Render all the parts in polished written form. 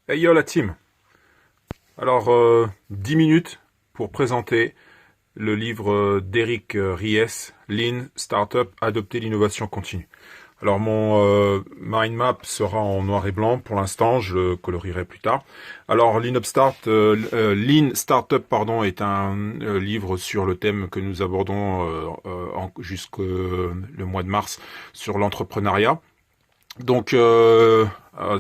Hey yo la team. Alors 10 minutes pour présenter le livre d'Eric Ries, Lean Startup, adopter l'innovation continue. Alors mon mind map sera en noir et blanc pour l'instant, je le colorierai plus tard. Alors Lean Startup pardon est un livre sur le thème que nous abordons jusqu'au le mois de mars sur l'entrepreneuriat. Donc,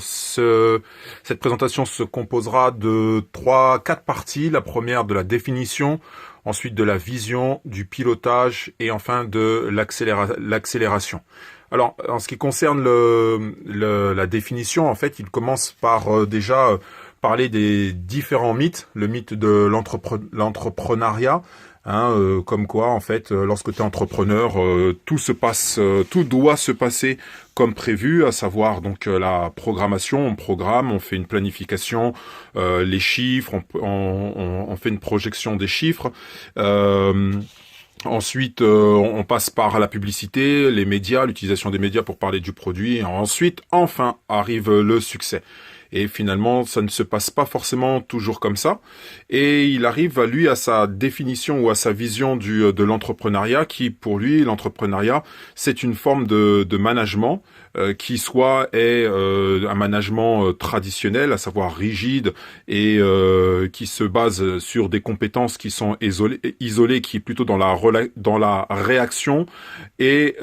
cette présentation se composera de quatre parties. La première de la définition, ensuite de la vision, du pilotage et enfin de l'accélération. Alors, en ce qui concerne la définition, en fait, il commence par déjà parler des différents mythes. Le mythe de l'entrepreneuriat. Comme quoi, en fait, lorsque tu es entrepreneur, tout doit se passer comme prévu, à savoir donc la programmation, on programme, on fait une planification, les chiffres, on fait une projection des chiffres. Ensuite, on passe par la publicité, les médias, l'utilisation des médias pour parler du produit. Et ensuite, enfin, arrive le succès. Et finalement, ça ne se passe pas forcément toujours comme ça. Et il arrive, lui, à sa définition ou à sa vision de l'entrepreneuriat, qui, pour lui, l'entrepreneuriat, c'est une forme de management qui soit est un management traditionnel, à savoir rigide, et qui se base sur des compétences qui sont isolées, qui est plutôt dans la réaction, et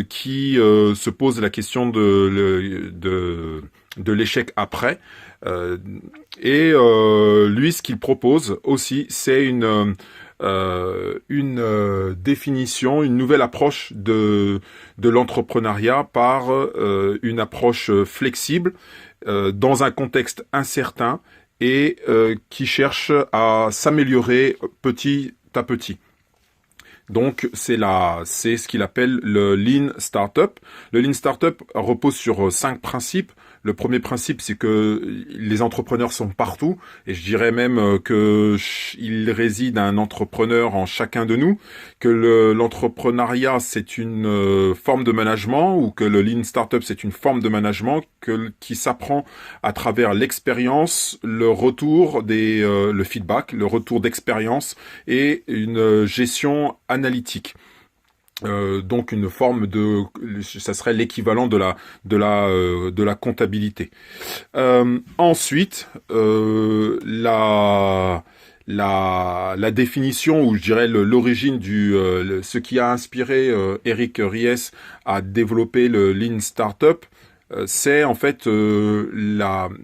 qui se pose la question de l'échec après. Lui, ce qu'il propose aussi, c'est une définition, une nouvelle approche de l'entrepreneuriat par une approche flexible dans un contexte incertain et qui cherche à s'améliorer petit à petit. Donc c'est ce qu'il appelle le Lean Startup. Le Lean Startup repose sur 5 principes. Le premier principe, c'est que les entrepreneurs sont partout, et je dirais même que il réside un entrepreneur en chacun de nous, que l'entrepreneuriat c'est une forme de management, ou que le Lean Startup c'est une forme de management qui s'apprend à travers l'expérience, le retour le feedback, le retour d'expérience et une gestion analytique. Donc une forme ça serait l'équivalent de la comptabilité. Ensuite, la définition, ou je dirais l'origine ce qui a inspiré Eric Ries à développer le Lean Startup, c'est en fait le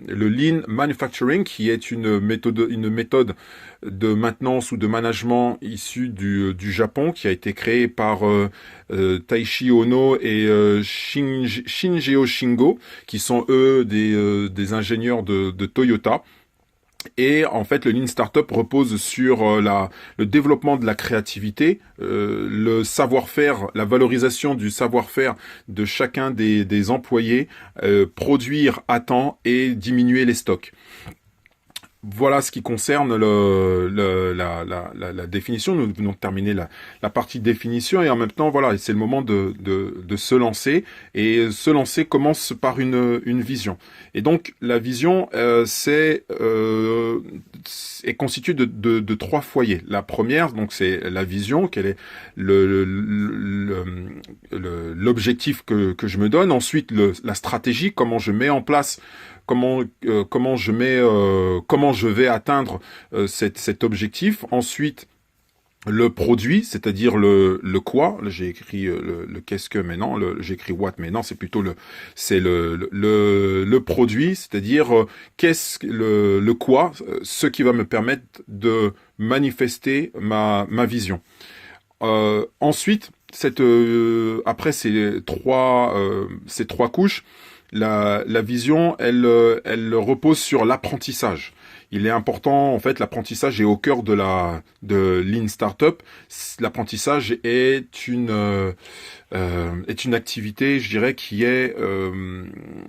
Lean Manufacturing, qui est une méthode de maintenance ou de management issue du Japon, qui a été créée par Taishi Ono et Shingeo Shingo, qui sont eux des ingénieurs de Toyota. Et en fait, le Lean Startup repose sur le développement de la créativité, le savoir-faire, la valorisation du savoir-faire de chacun des employés, produire à temps et diminuer les stocks. Voilà ce qui concerne la définition. Nous venons de terminer la partie définition, et en même temps, voilà, c'est le moment de se lancer. Et se lancer commence par une vision. Et donc, la vision, est constituée de 3 foyers. La première, donc, c'est la vision, quel est l'objectif que je me donne. Ensuite, la stratégie, comment je mets en place, comment je vais atteindre cet objectif. Ensuite, le produit, c'est-à-dire le quoi. Là, j'ai écrit le qu'est-ce que, mais non, j'ai écrit what, mais non, c'est plutôt le produit, c'est-à-dire le quoi, ce qui va me permettre de manifester ma vision. Ensuite, après ces trois couches, la vision, elle repose sur l'apprentissage. Il est important, en fait, l'apprentissage est au cœur de Lean Startup. L'apprentissage est une activité, je dirais,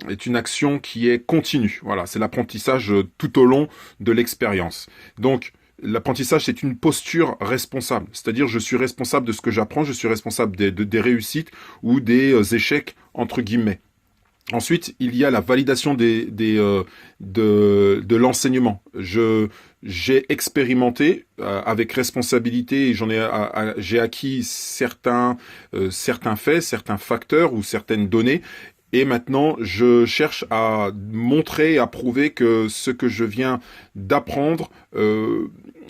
est une action qui est continue. Voilà, c'est l'apprentissage tout au long de l'expérience. Donc, l'apprentissage, c'est une posture responsable. C'est-à-dire, je suis responsable de ce que j'apprends, je suis responsable des réussites ou des échecs, entre guillemets. Ensuite, il y a la validation de l'enseignement. J'ai expérimenté avec responsabilité et j'ai acquis certains faits, certains facteurs ou certaines données. Et maintenant, je cherche à montrer, à prouver que ce que je viens d'apprendre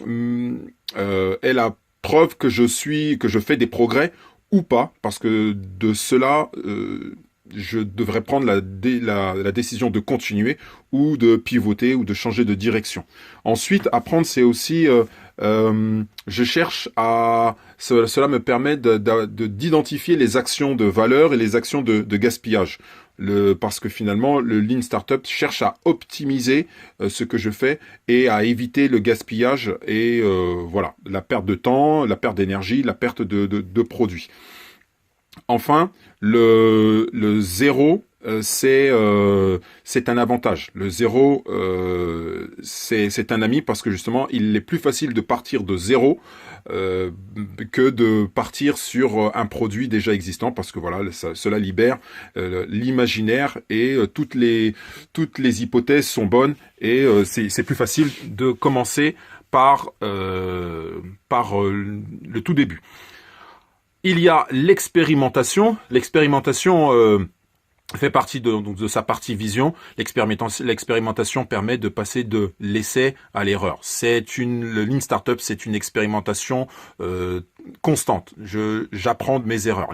est la preuve que je fais des progrès ou pas, parce que de cela, je devrais prendre la décision de continuer ou de pivoter ou de changer de direction. Ensuite, apprendre, c'est aussi, je cherche cela me permet d'identifier les actions de valeur et les actions de gaspillage. Parce que finalement, le Lean Startup cherche à optimiser ce que je fais et à éviter le gaspillage et voilà, la perte de temps, la perte d'énergie, la perte de produits. Enfin, le zéro, c'est un avantage. Le zéro, c'est un ami parce que justement, il est plus facile de partir de zéro que de partir sur un produit déjà existant, parce que voilà, cela libère l'imaginaire et toutes les hypothèses sont bonnes et c'est plus facile de commencer par le tout début. Il y a l'expérimentation. L'expérimentation fait partie de sa partie vision. L'expérimentation permet de passer de l'essai à l'erreur. Le Lean Startup, c'est une expérimentation constante. J'apprends de mes erreurs.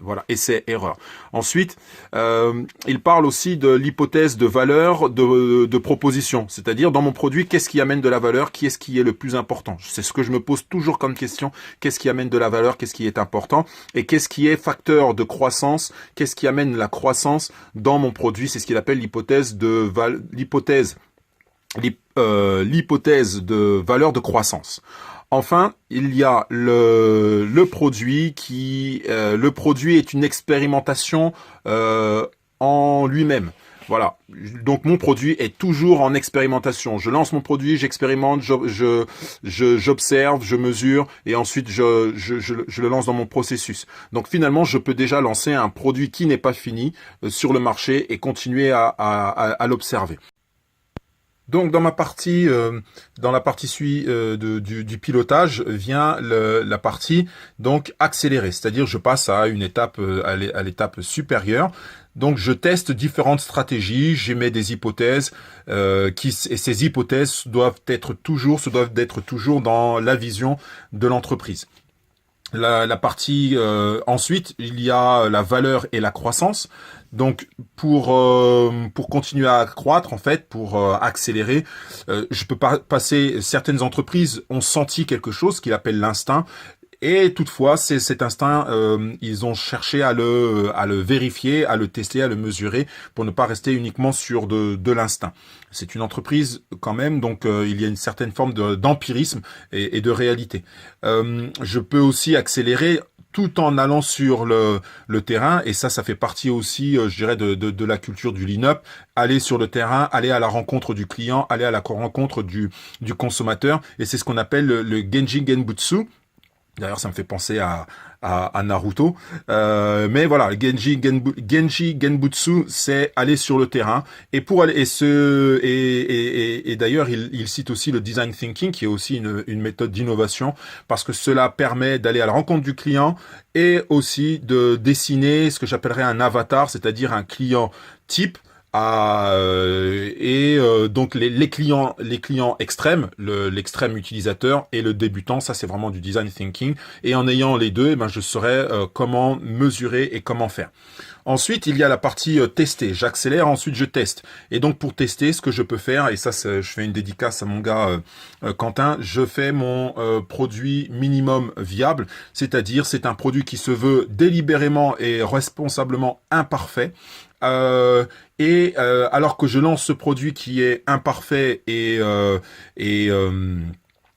Voilà, essai, erreur. Ensuite, il parle aussi de l'hypothèse de valeur de proposition. C'est-à-dire, dans mon produit, qu'est-ce qui amène de la valeur? Qui est-ce qui est le plus important? C'est ce que je me pose toujours comme question. Qu'est-ce qui amène de la valeur? Qu'est-ce qui est important? Et qu'est-ce qui est facteur de croissance? Qu'est-ce qui amène la croissance dans mon produit? C'est ce qu'il appelle l'hypothèse de valeur de croissance. Enfin, il y a le produit le produit est une expérimentation en lui-même. Voilà. Donc mon produit est toujours en expérimentation. Je lance mon produit, j'expérimente, j'observe, je mesure et ensuite je le lance dans mon processus. Donc finalement, je peux déjà lancer un produit qui n'est pas fini sur le marché et continuer à l'observer. Donc dans la partie du pilotage vient la partie donc accélérée, c'est-à-dire je passe à une étape à l'étape supérieure. Donc je teste différentes stratégies, j'émets des hypothèses et ces hypothèses doivent être toujours dans la vision de l'entreprise. La partie ensuite, il y a la valeur et la croissance. Donc pour continuer à croître en fait, pour accélérer, je peux pas passer. Certaines entreprises ont senti quelque chose qu'ils appellent l'instinct. Et toutefois, cet instinct, ils ont cherché à le vérifier, à le tester, à le mesurer, pour ne pas rester uniquement sur de l'instinct. C'est une entreprise quand même, donc il y a une certaine forme d'empirisme et de réalité. Je peux aussi accélérer tout en allant sur le terrain, et ça fait partie aussi, je dirais, de la culture du lean-up. Aller sur le terrain, aller à la rencontre du client, aller à la rencontre du consommateur, et c'est ce qu'on appelle le Genji Genbutsu. D'ailleurs, ça me fait penser à Naruto. Mais voilà, Genji Genbutsu, c'est aller sur le terrain. Et pour aller et d'ailleurs, il cite aussi le design thinking, qui est aussi une méthode d'innovation, parce que cela permet d'aller à la rencontre du client et aussi de dessiner ce que j'appellerais un avatar, c'est-à-dire un client type. Donc les clients extrêmes, l'extrême utilisateur et le débutant, ça c'est vraiment du design thinking. Et en ayant les deux, je saurais comment mesurer et comment faire. Ensuite, il y a la partie tester. J'accélère, ensuite je teste. Et donc pour tester, ce que je peux faire, et ça je fais une dédicace à mon gars Quentin, je fais mon produit minimum viable, c'est-à-dire c'est un produit qui se veut délibérément et responsablement imparfait. Alors que je lance ce produit qui est imparfait et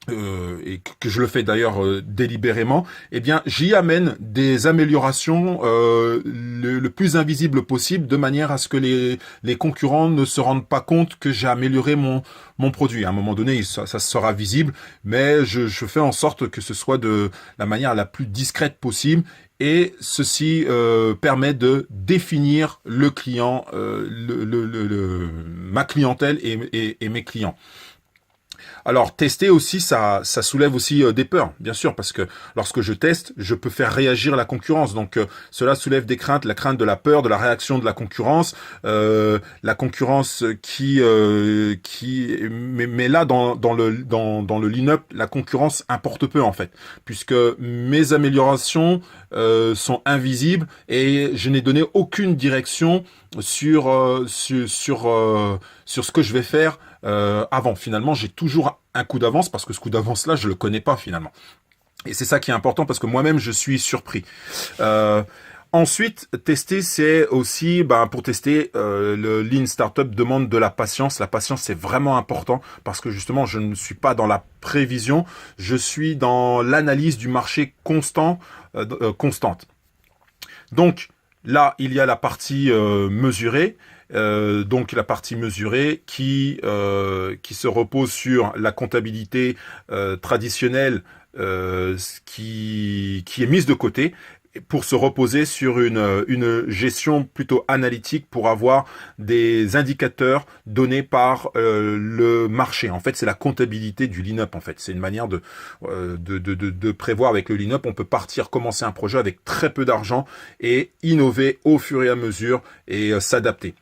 que je le fais d'ailleurs délibérément, eh bien j'y amène des améliorations le plus invisible possible, de manière à ce que les concurrents ne se rendent pas compte que j'ai amélioré mon produit. À un moment donné, ça sera visible, mais je fais en sorte que ce soit de la manière la plus discrète possible. et ceci permet de définir le client, ma clientèle et mes clients. Alors tester aussi, ça soulève aussi des peurs, bien sûr, parce que lorsque je teste, je peux faire réagir la concurrence. Donc cela soulève des craintes, la crainte de la peur, de la réaction de la concurrence mais là dans le lean-up, la concurrence importe peu en fait, puisque mes améliorations sont invisibles et je n'ai donné aucune direction sur ce que je vais faire avant. Finalement, j'ai toujours un coup d'avance parce que ce coup d'avance là, je le connais pas finalement. Et c'est ça qui est important parce que moi-même, je suis surpris. Ensuite, tester, c'est aussi, pour tester, le Lean Startup demande de la patience. La patience, c'est vraiment important parce que justement, je ne suis pas dans la prévision, je suis dans l'analyse du marché constante. Donc, là, il y a la partie mesurée. Donc la partie mesurée qui se repose sur la comptabilité traditionnelle qui est mise de côté pour se reposer sur une gestion plutôt analytique pour avoir des indicateurs donnés par le marché. En fait, c'est la comptabilité du lean-up. En fait, c'est une manière de prévoir avec le lean-up. On peut commencer un projet avec très peu d'argent et innover au fur et à mesure et s'adapter.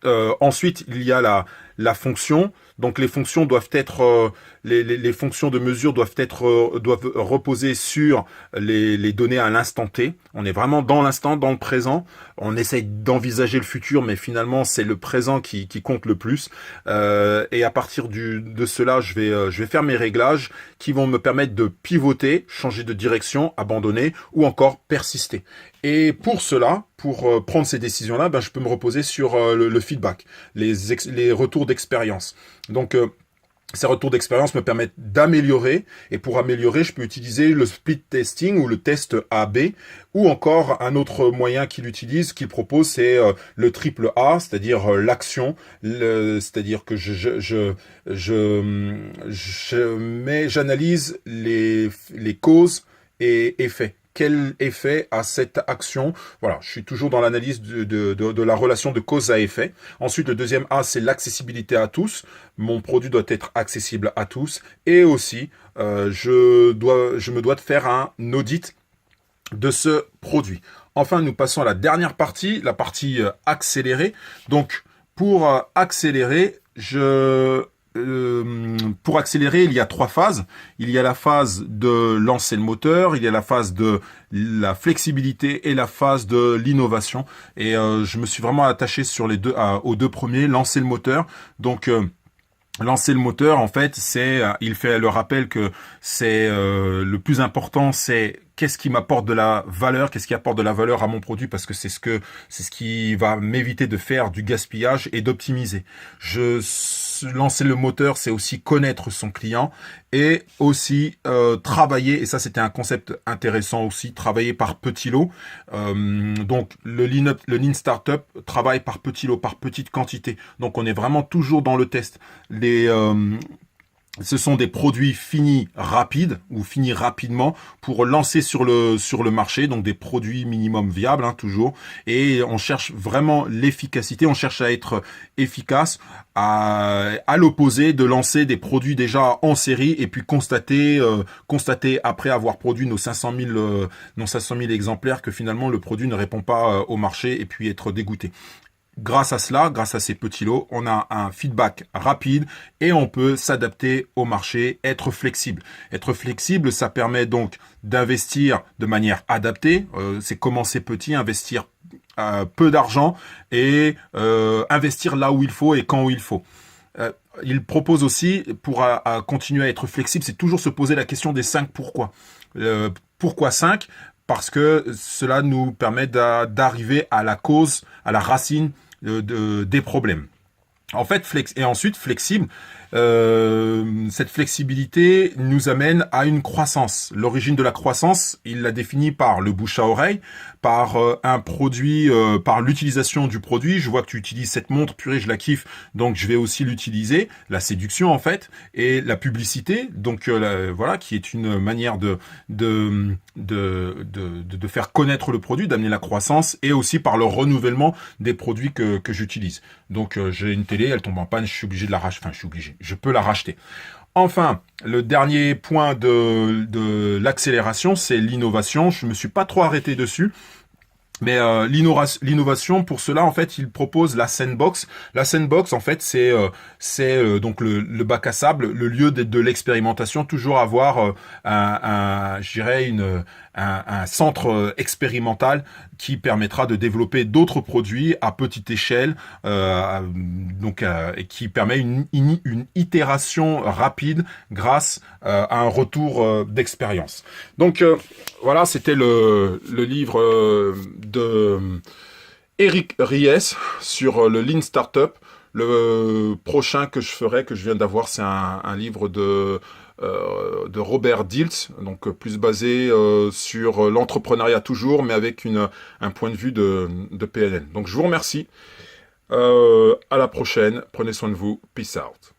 Ensuite, il y a la fonction. Donc les fonctions doivent être les fonctions de mesure doivent reposer sur les données à l'instant T. On est vraiment dans l'instant, dans le présent. On essaye d'envisager le futur, mais finalement c'est le présent qui compte le plus. Et à partir de cela, je vais faire mes réglages qui vont me permettre de pivoter, changer de direction, abandonner ou encore persister. Et pour cela, pour prendre ces décisions-là, je peux me reposer sur le feedback, les retours d'expérience. Donc, ces retours d'expérience me permettent d'améliorer. Et pour améliorer, je peux utiliser le split testing ou le test A/B. Ou encore un autre moyen qu'il propose, c'est le triple A, c'est-à-dire l'action. C'est-à-dire que j'analyse les causes et effets. Quel effet a cette action? Voilà, je suis toujours dans l'analyse de la relation de cause à effet. Ensuite, le deuxième A, c'est l'accessibilité à tous. Mon produit doit être accessible à tous. Et aussi, je me dois de faire un audit de ce produit. Enfin, nous passons à la dernière partie, la partie accélérée. Donc, pour accélérer, pour accélérer, il y a 3 phases. Il y a la phase de lancer le moteur, il y a la phase de la flexibilité et la phase de l'innovation. Et je me suis vraiment attaché sur aux deux premiers, lancer le moteur. Donc lancer le moteur, en fait, il fait le rappel que c'est le plus important, c'est qu'est-ce qui m'apporte de la valeur, qu'est-ce qui apporte de la valeur à mon produit, parce que c'est ce qui va m'éviter de faire du gaspillage et d'optimiser. Lancer le moteur, c'est aussi connaître son client et aussi travailler, et ça c'était un concept intéressant aussi, travailler par petits lots. Donc le Lean Startup travaille par petits lots, par petite quantité. Donc on est vraiment toujours dans le test. Ce sont des produits finis rapides ou finis rapidement pour lancer sur le marché, donc des produits minimum viables toujours. Et on cherche vraiment l'efficacité, on cherche à être efficace, à l'opposé de lancer des produits déjà en série et puis constater après avoir produit nos 500 000 exemplaires que finalement le produit ne répond pas au marché et puis être dégoûté. Grâce à cela, grâce à ces petits lots, on a un feedback rapide et on peut s'adapter au marché, être flexible. Être flexible, ça permet donc d'investir de manière adaptée. C'est commencer petit, investir peu d'argent et investir là où il faut et quand il faut. Il propose aussi, pour continuer à être flexible, c'est toujours se poser la question des 5 pourquoi. Pourquoi 5 ? Parce que cela nous permet d'arriver à la cause, à la racine des problèmes. En fait, ensuite flexible. Cette flexibilité nous amène à une croissance. L'origine de la croissance, il l'a définie par le bouche à oreille, par un produit, par l'utilisation du produit. Je vois que tu utilises cette montre, purée, je la kiffe, donc je vais aussi l'utiliser. La séduction en fait, et la publicité, donc voilà, qui est une manière de faire connaître le produit, d'amener la croissance, et aussi par le renouvellement des produits que j'utilise. Donc j'ai une télé, elle tombe en panne, je suis obligé de la racheter. Enfin, je suis obligé, je peux la racheter. Enfin, le dernier point de l'accélération, c'est l'innovation. Je me suis pas trop arrêté dessus. Mais l'innovation, pour cela, en fait, il propose la sandbox. La sandbox, en fait, c'est donc le bac à sable, le lieu de l'expérimentation. Toujours avoir je dirais un centre expérimental qui permettra de développer d'autres produits à petite échelle, et qui permet une itération rapide grâce à un retour d'expérience. Donc voilà, c'était le livre de Eric Ries sur le Lean Startup. Le prochain que je ferai, que je viens d'avoir, c'est un livre de Robert Dilts, donc plus basé sur l'entrepreneuriat toujours, mais avec un point de vue de PNL. Donc je vous remercie. À la prochaine. Prenez soin de vous. Peace out.